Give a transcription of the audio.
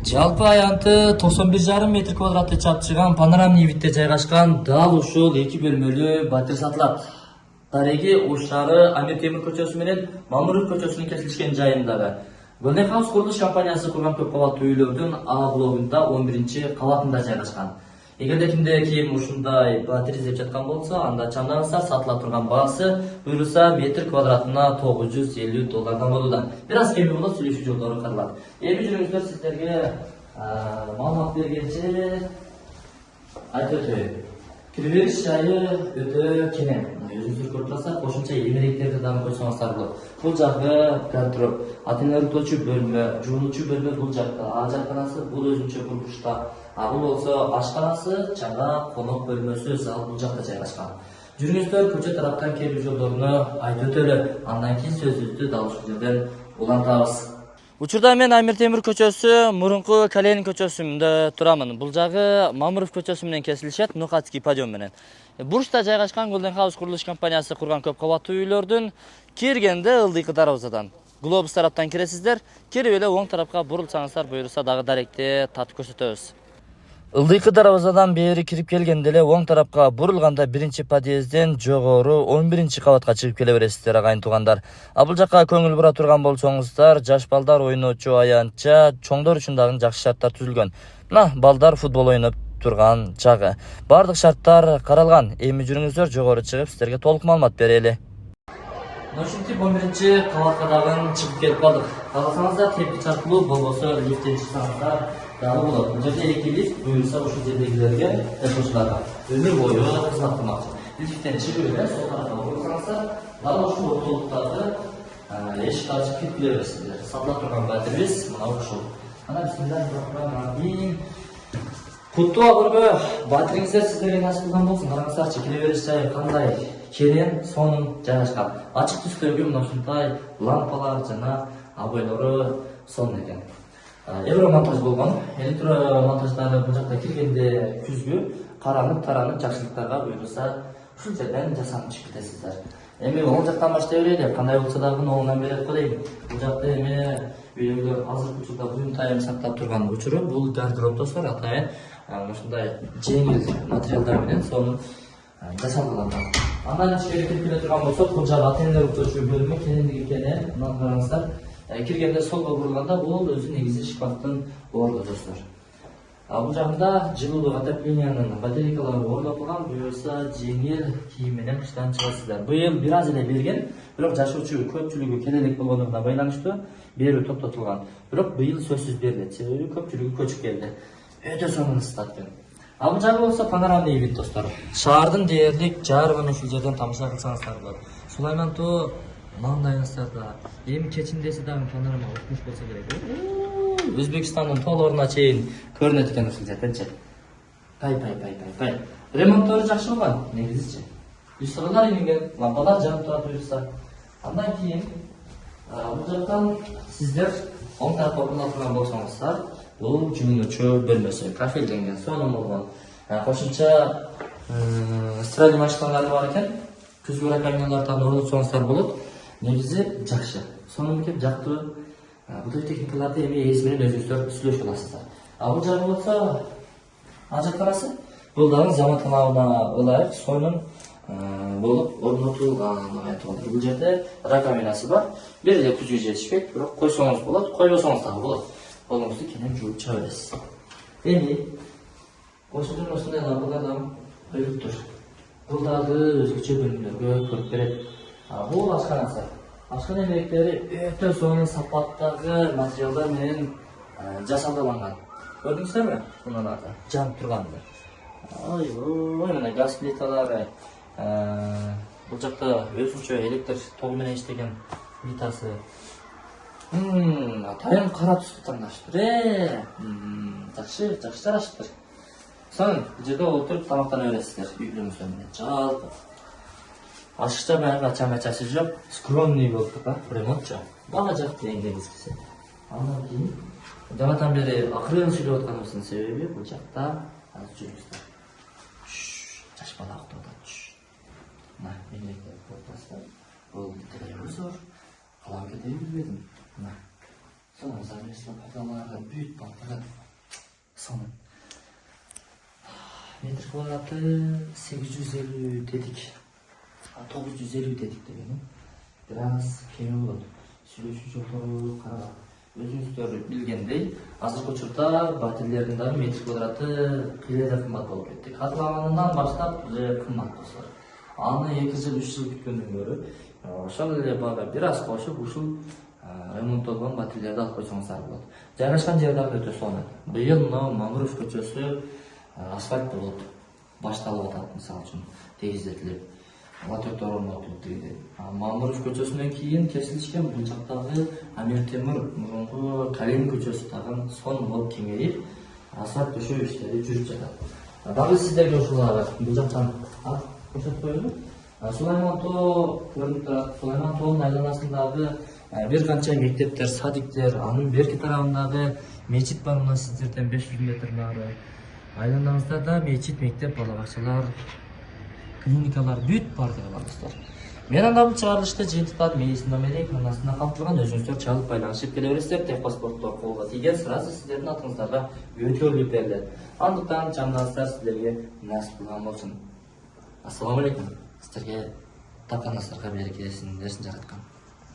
Жалпы аянты 91,5 метр квадратты чапчыган панорамный видде жайгашкан дал ушул 2 бөлмөлүү батир сатылат. Дареги Ушары Амир Темир көчөсү менен Мамыров көчөсүнүн кесилишкен жайындагы. Golden House курулуш компаниясы курган көп кабаттуу үйлөрдүн А блогунда 11-кабатында жайгашкан. Эгерде кимде ким ушундай батир издеп жаткан болсо, анда чамдаңыздар, сатыла турган баасы буюрса метр квадратына $950 болууда. Бир аз кеми болот, сүйлөшүү жолдору каралат. Эми жүрүңүздөр, сиздерге маалымат бергенче айтып өтөйүн. Кирибериш жайы өтө кенен. Өзүңүздөр көрүп турасыздар, кошумча эмеректерди дагы койсоңуздар болот. Бул жагы гардероб, ата-эне утуучу бөлмө, жуунуучу бөлмө бул жакта, ажарканасы бул өзүнчө бургучта. Бул болсо ашканасы, жана конок бөлмөсү, зал бул жакта жайгашкан. Жүрүңүздөр, көчө тараптан келүү жолдоруну айтып өтөлү. Андан кийин сөзүбүздү дал ушул жерден улантабыз. Учурда мен Амир Темир көчөсү, мурунку Каленин көчөсүндө турамын. Бул жагы Мамыров көчөсү менен кесилишет, Нукатский подиум менен. Бурчта жайгашкан Golden House курулуш компаниясы курган көп кабаттуу үйлөрдүн киргенде ылдыйкы дарбазадан. Глобус тараптан киресиздер, кирип эле оң тарапка бурулсаңыздар, буюрса дагы даректи татып көрсөтөбүз. Ылдыйкы дарбазадан бери кирип келгенде эле оң тарапка бурулганда биринчи подъезден жогору 11-кабатка чыгып келе бересиздер, агайын туугандар. Бул жакка көңүл бура турган болсоңуздар, жаш балдар ойноочу аянтча, чоңдор үчүн дагы жакшы шарттар түзүлгөн. Мына балдар футбол ойноп турган жагы. Бардык шарттар каралган. Эми жүрүңүздөр, жогору чыгып сиздерге толук маалымат берели. Ушинтип 11-кабатка дагы чыгып келип калдык. Кааласаңыздар, кирпич аркылуу болбосо лифттен чыксаңыздар дагы болот. Бул жерде 2 лифт, буюрса ушул жердегилерге жашоочуларга өмүр бою кызмат кылмакчы. Лифттен чыгып эле сол тарапка бурсаңыздар, дагы ушул ортолуктагы эшикти ачып кирип келе бересиздер. Сатыла турган батирибиз мына ушул. Ана бисмиллахиррахманиррахим. Куттуу көргө, батириңиздер сиздерге насип кылган болсун. Караңыздарчы, кире бериш жайы кандай кенен, сонун жайгашкан. Ачык түстөгү мына ушундай лампалар жана обойлору сонун экен. Евромонтаж болгон. Электромонтаждары бул жакта киргенде күзгү каранып, таранып, жакшылыктарга буюрса ушул жерден жасанып чыгып кетесиздер. Эми оң жактан баштай берели, кандай болсо дагы оңунан берип коеюн. Бул жакта эми үйлөрдө азыркы учурда буюм тайым сактап турган учуру бул гардероб достор, атайын ушундай жеңил материалдар менен сонун жасалган. Андан ичкери кирип келе турган болсок, бул жагы ата-энелер утуучу бөлмө, кенендиги кенен. Мына караңыздар. Киргенде солго бурулганда бул өзү негизи шкафтын орду достор. Бул жагында жылуулук отоплениянын батарейкалары орнотулган, буюрса жеңил кийим менен кыштан чыгасыздар. Быйыл бир аз эле берген, бирок жашоочу көпчүлүгү келелек болгондугуна байланыштуу берүү токтотулган. Бирок быйыл сөзсүз берилет, себеби көпчүлүгү көчүп келди. Өтө сонун ысытат экен. Бул жагы болсо панорамный вид достор. Шаардын дээрлик жарыгын ушул жерден тамаша кылсаңыздар болот. Сулайман тоо маңдайыңыздарда эми кечиндеси дагы панорама окуш болсо керек. Өзбекстандын тоолоруна чейин көрүнөт экен ушул жерденчи. Пай. Ремонттору жакшы болгон негизичи. Люстрлар илинген, лампалар жанып турат буюрса. Андан кийин бул жактан сиздер оң тарапка бурулуп турган болсоңуздар, бул жуунуучу бөлмөсү, кафелденген, сонун болгон. Кошумча стиральный машиналары бар экен. Күзгү ракаминалардан орнотсоңуздар болот. Негизи жакшы. Сонун экен, жактуу. Бул техникаларды эми ээси менен өзүңүздөр сүйлөшүп аласыздар. Бул жагы болсо ажарканасы. Бул дагы заман талабына ылайык сонун болуп орнотулган. Бул жерде ракаминасы бар. Бир эле күзгү жетишпейт, бирок койсоңуз болот, койбосоңуз дагы болот. Колуңузду кенен жууп чыга бересиз. Эми ошондон ушундай лампалар дагы коюлуп тур. Бул дагы өзгөчө бөлмөлөргө көрүп берет. Бул ашканасы. Ашкана эмеректери өтө сонун сапаттагы материалдар менен жасалган. Көрдүңүздөрбү? Муналарды жанып турганды. Мына газ плиталары. Бул жакта өзүнчө электр тогу менен иштеген плитасы. Атайын кара түстү таңдаштыр. Жакшы жарашыптыр. Сонун, бул жерде отуруп тамактана бересиздер үйлөрүңүздөр менен. Жалпы ашыкча баягы ача-мачасы жок, скромный болуп да, ремонтчу. Бага жакты эң негизгиси. Андан кийин жаматан бери акырын сүйлөп атканыбыздын себеби бул жакта аз жүрүңүздөр. Жаш бала уктап атат. Мына эмнелерди көрүп турасыздар. Бул кедей зор. Калам кедей билбедим. Мына Sonra zamesla paydalarga büyük barqarat. Sonu. Metr kvadratı 850 dedik. 950 dedik degenim. Biraz kemi bo'ladi. Сүйлөшүү жолдору карап. Өзүңүздөр билгендей, азыркы учурда батирлердин дагы метр квадраты кыйла кымбат болуп кетти. Катлаганынан баштап кымбат достор. Аны 2 жыл 3 жыл күткөндөн көрө ошол эле бага бир аз кошуп ушул ремонттолгон батирлерди алып койсоңуздар болот. Жайгашкан жер дагы өтө сонун. Быйыл мына Мамыров көчөсү асфальт болот. Башталып атат мисалы үчүн тегиздетилип. Латөктөр орнотулуп деди. Мамыров көчөсүнөн кийин кесилишкен бул жактагы Амир Темир мурунку Калим көчөсү тагын сонун болуп кеңейип, асфальт төшөө иштери жүрүп жатат. Дагы сиздерге ушул бул жактан көрсөтүп коелу. Сулайман тоо көрүнүп турат. Сулайман тоонун айланасындагы бир канча мектептер, садиктер, анын берки тарабындагы мечит бар. Мына сиздерден 500 метр нары. Айланаңызда да мечит, мектеп, бала бакчалар, клиникалар бүт бар деген достор. Мен анда бул чыгарылышты жыйынтыктап мейисин номери каналына калтырган, өзүңүздөр чалып байланышып келе бересиздер. Техпаспорттор колго тийген сразу сиздердин атыңыздарга өтөлүп берилет. Андыктан жамдаңыздар сиздерге насип кылган болсун. Ассаламу алейкум. Сиздерге тапканыңыздарга берекесин берсин жараткан.